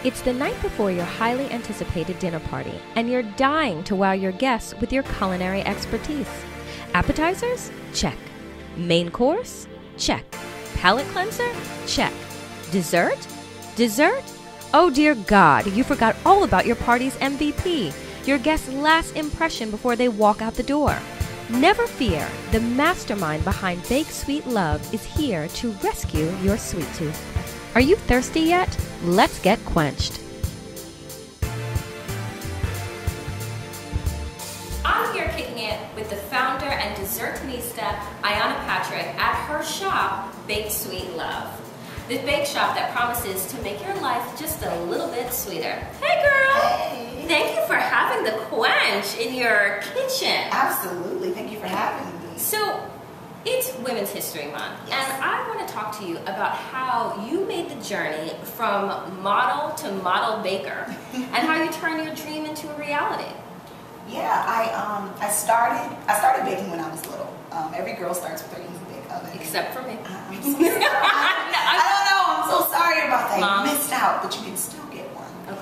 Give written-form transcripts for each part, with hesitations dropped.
It's the night before your highly anticipated dinner party, and you're dying to wow your guests with your culinary expertise. Appetizers? Check. Main course? Check. Palate cleanser? Check. Dessert? Dessert? Oh dear God, you forgot all about your party's MVP, your guest's last impression before they walk out the door. Never fear, the mastermind behind Bake Sweet Love is here to rescue your sweet tooth. Are you thirsty yet? Let's get quenched. I'm here kicking it with the founder and dessertnista, Ayana Patrick, at her shop, Bake Sweet Love. The bake shop that promises to make your life just a little bit sweeter. Hey girl! Hey! Thank you for having the Quench in your kitchen. Absolutely, thank you for having me. So, it's Women's History Month, Yes. and I want to talk to you about how you made the journey from model to model baker, and how you turned your dream into a reality. Yeah, I started baking when I was little. Every girl starts with her easy bake oven. Except for me. I'm so sorry. I don't know. I'm so sorry about that. Mom. You missed out, but you can still get one. Okay.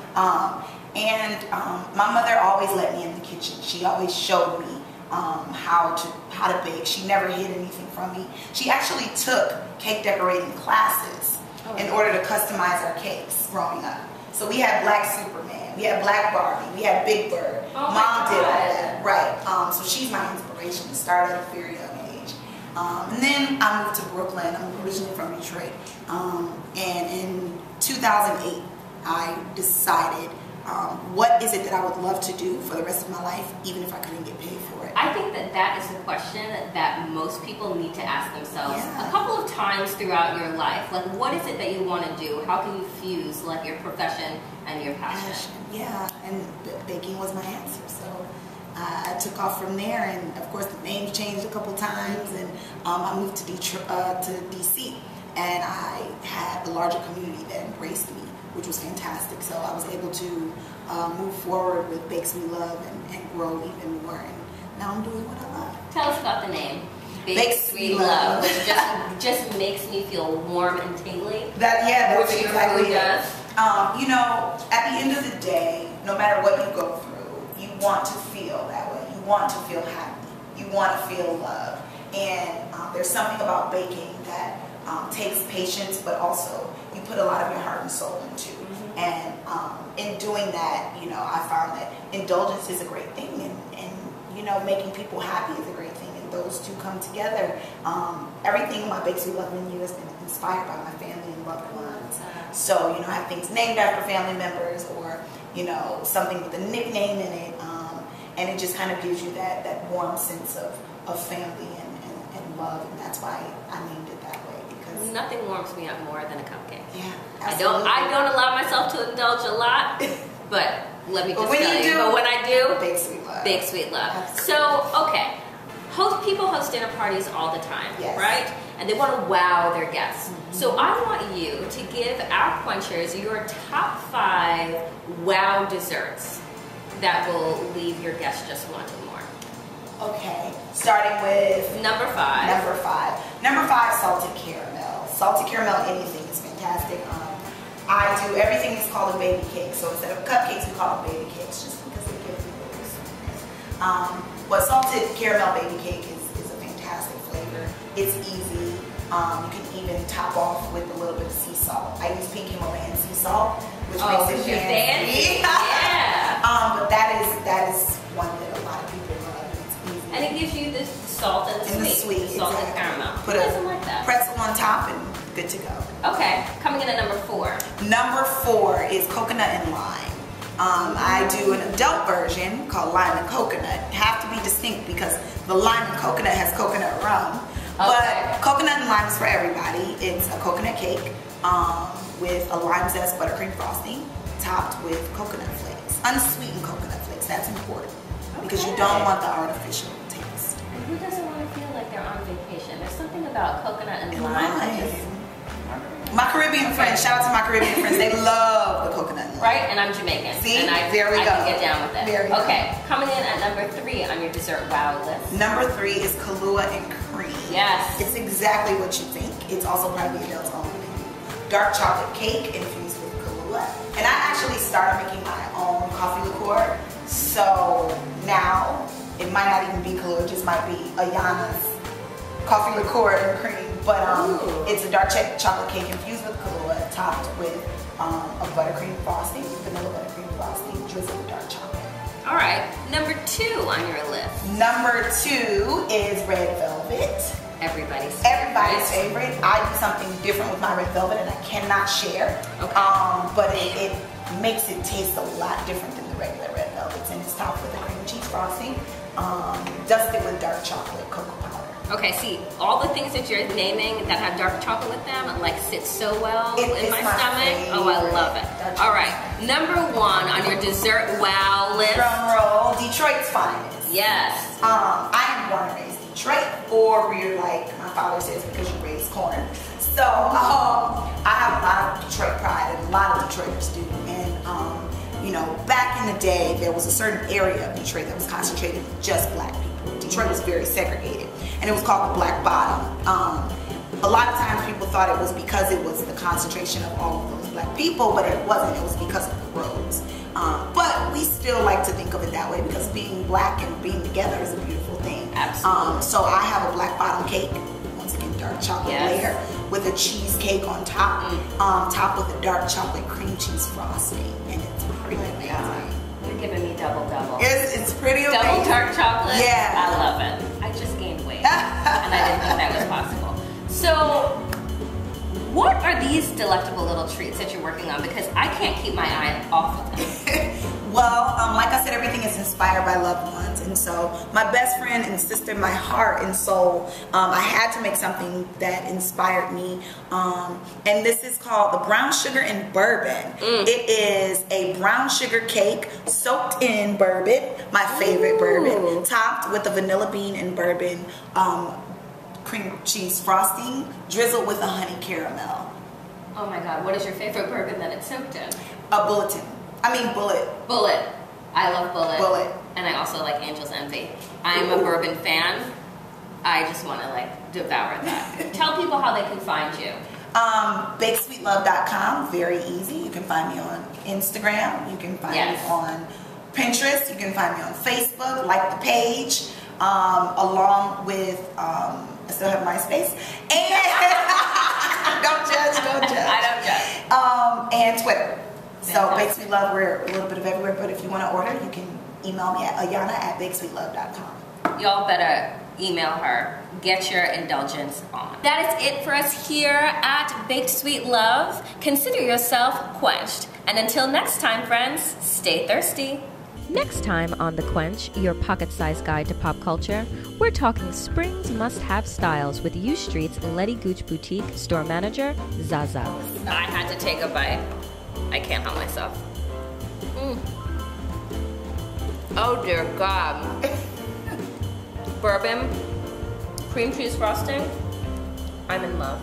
My mother always let me in the kitchen. She always showed me how to bake. She never hid anything from me. She actually took cake decorating classes in order to customize our cakes growing up. So we had Black Superman, we had Black Barbie, we had Big Bird. Oh Mom did all that, right? So she's my inspiration. Started at a very young age. And then I moved to Brooklyn. I'm originally from Detroit. And in 2008, I decided what is it that I would love to do for the rest of my life, even if I couldn't get paid for it. I think that that is a question that most people need to ask themselves Yeah. a couple of times throughout your life. Like, what is it that you want to do? How can you fuse like your profession and your passion? Yeah, and baking was my answer. So I took off from there, and of course the name changed a couple times, and I moved to DC, and I had a larger community that embraced me, which was fantastic. So I was able to move forward with Bake Sweet Love and grow even more. And now I'm doing what I love. Tell us about the name. Bake Sweet Love. Which just makes me feel warm and tingly. That's Which your exactly food it. does. You know, at the end of the day, no matter what you go through, you want to feel that way. You want to feel happy. You want to feel love. And there's something about baking that takes patience, but also you put a lot of your heart and soul into. And in doing that, you know, I found that indulgence is a great thing, and you know, making people happy is a great thing, and those two come together. Everything in my Bake Sweet Love menu has been inspired by my family and loved ones. So, you know, I have things named after family members, or, you know, something with a nickname in it, and it just kind of gives you that warm sense of family and love, and that's why I named it that way. Because nothing warms me up more than a cupcake. Yeah, absolutely. I don't allow myself to indulge a lot, but let me just when tell you you. do, but when I do, Bake Sweet Love. Bake Sweet Love. Absolutely. So, okay, people host dinner parties all the time, Yes. right? And they want to wow their guests. So I want you to give our quenchers your top 5 wow desserts that will leave your guests just wanting more. Okay, starting with Number 5. Number five, salted caramel. Salted caramel, anything is fantastic. I do everything that's called a baby cake. So instead of cupcakes, we call them baby cakes, just because they give people the sweetness. But salted caramel baby cake is a fantastic flavor. It's easy. You can even top off with a little bit of sea salt. I use pink Himalayan sea salt, which makes it fancy. Yeah. But that is one that a lot of people love. It's easy. And it gives you the salt and the sweet. Salt and caramel. Put Who a doesn't like that? pretzel on top and good to go. Okay, coming in at number 4. Number 4 is coconut and lime. I do an adult version called lime and coconut. Have to be distinct because the lime and coconut has coconut rum. Okay. But coconut and lime is for everybody. It's a coconut cake with a lime zest buttercream frosting topped with coconut flakes. Unsweetened coconut flakes, that's important. Because you don't want the artificial taste. And who doesn't want to feel like they're on vacation? There's something about coconut and lime that just... My Caribbean friends, shout out to my Caribbean friends, they love the coconut and lime. Right? And I'm Jamaican. See? And I There we go. can get down with it. There we go. Okay, coming in at number 3 on your dessert wow list. Number 3 is Kahlua and cream. Yes. It's exactly what you think. It's also part of the adults only menu. Dark chocolate cake infused with Kahlua. And I started making my own coffee liqueur. So now it might not even be Kahlua, it just might be Ayana's coffee liqueur and cream. But it's a dark chocolate cake infused with Kahlua, topped with a buttercream frosting, vanilla buttercream frosting, drizzled with dark chocolate. All right, number 2 on your list. Number 2 is red velvet. Everybody's favorite. I do something different with my red velvet, and I cannot share. Okay. But it makes it taste a lot different than the regular red velvets, and it's topped with a cream cheese frosting, dusted with dark chocolate cocoa powder. Okay, see, all the things that you're naming that have dark chocolate with them, like, sit so well in my stomach. Favorite. Oh, I love it. All right, number 1 on your dessert wow list. Drum roll, Detroit's finest. Yes. I am born and raised in Detroit, or we're like my father says, because you raised corn. So I have a lot of Detroit pride, and a lot of Detroiters do. And you know, back in the day, there was a certain area of Detroit that was concentrated with just black people. Detroit was very segregated, and it was called the Black Bottom. A lot of times people thought it was because it was the concentration of all of those black people, but it wasn't. It was because of the roads. But we still like to think of it that way, because being black and being together is a beautiful thing. Absolutely. So I have a black bottom cake, once again dark chocolate layer, with a cheesecake on top, topped with a dark chocolate cream cheese frosting, and it's pretty amazing. You're giving me double. It's pretty amazing. Double dark chocolate? Yeah. I love it. I just gained weight, and I didn't think that was possible. So, what are these delectable little treats that you're working on? Because I can't keep my eye off of them. Well, like I said, everything is inspired by loved ones, and so my best friend and sister, my heart and soul, I had to make something that inspired me, and this is called the brown sugar and bourbon. It is a brown sugar cake soaked in bourbon, my favorite bourbon, topped with a vanilla bean and bourbon cream cheese frosting, drizzled with a honey caramel. Oh my God, what is your favorite bourbon that it's soaked in? Bullet. Bullet. I love Bullet. And I also like Angel's Envy. I'm a bourbon fan. I just want to like devour that. Tell people how they can find you. BakeSweetLove.com, very easy. You can find me on Instagram. You can find me on Pinterest. You can find me on Facebook. Like the page, along with I still have MySpace, and don't judge. I don't judge. And Twitter. So Bake Sweet Love, we're a little bit of everywhere, but if you want to order, you can email me at Ayana@BakeSweetLove.com. Y'all better email her. Get your indulgence on. That is it for us here at Baked Sweet Love. Consider yourself quenched. And until next time, friends, stay thirsty. Next time on The Quench, your pocket-sized guide to pop culture, we're talking spring's must-have styles with U Street's Letty Gooch Boutique store manager, Zaza. I had to take a bite. I can't help myself. Oh dear God. Bourbon, cream cheese frosting. I'm in love.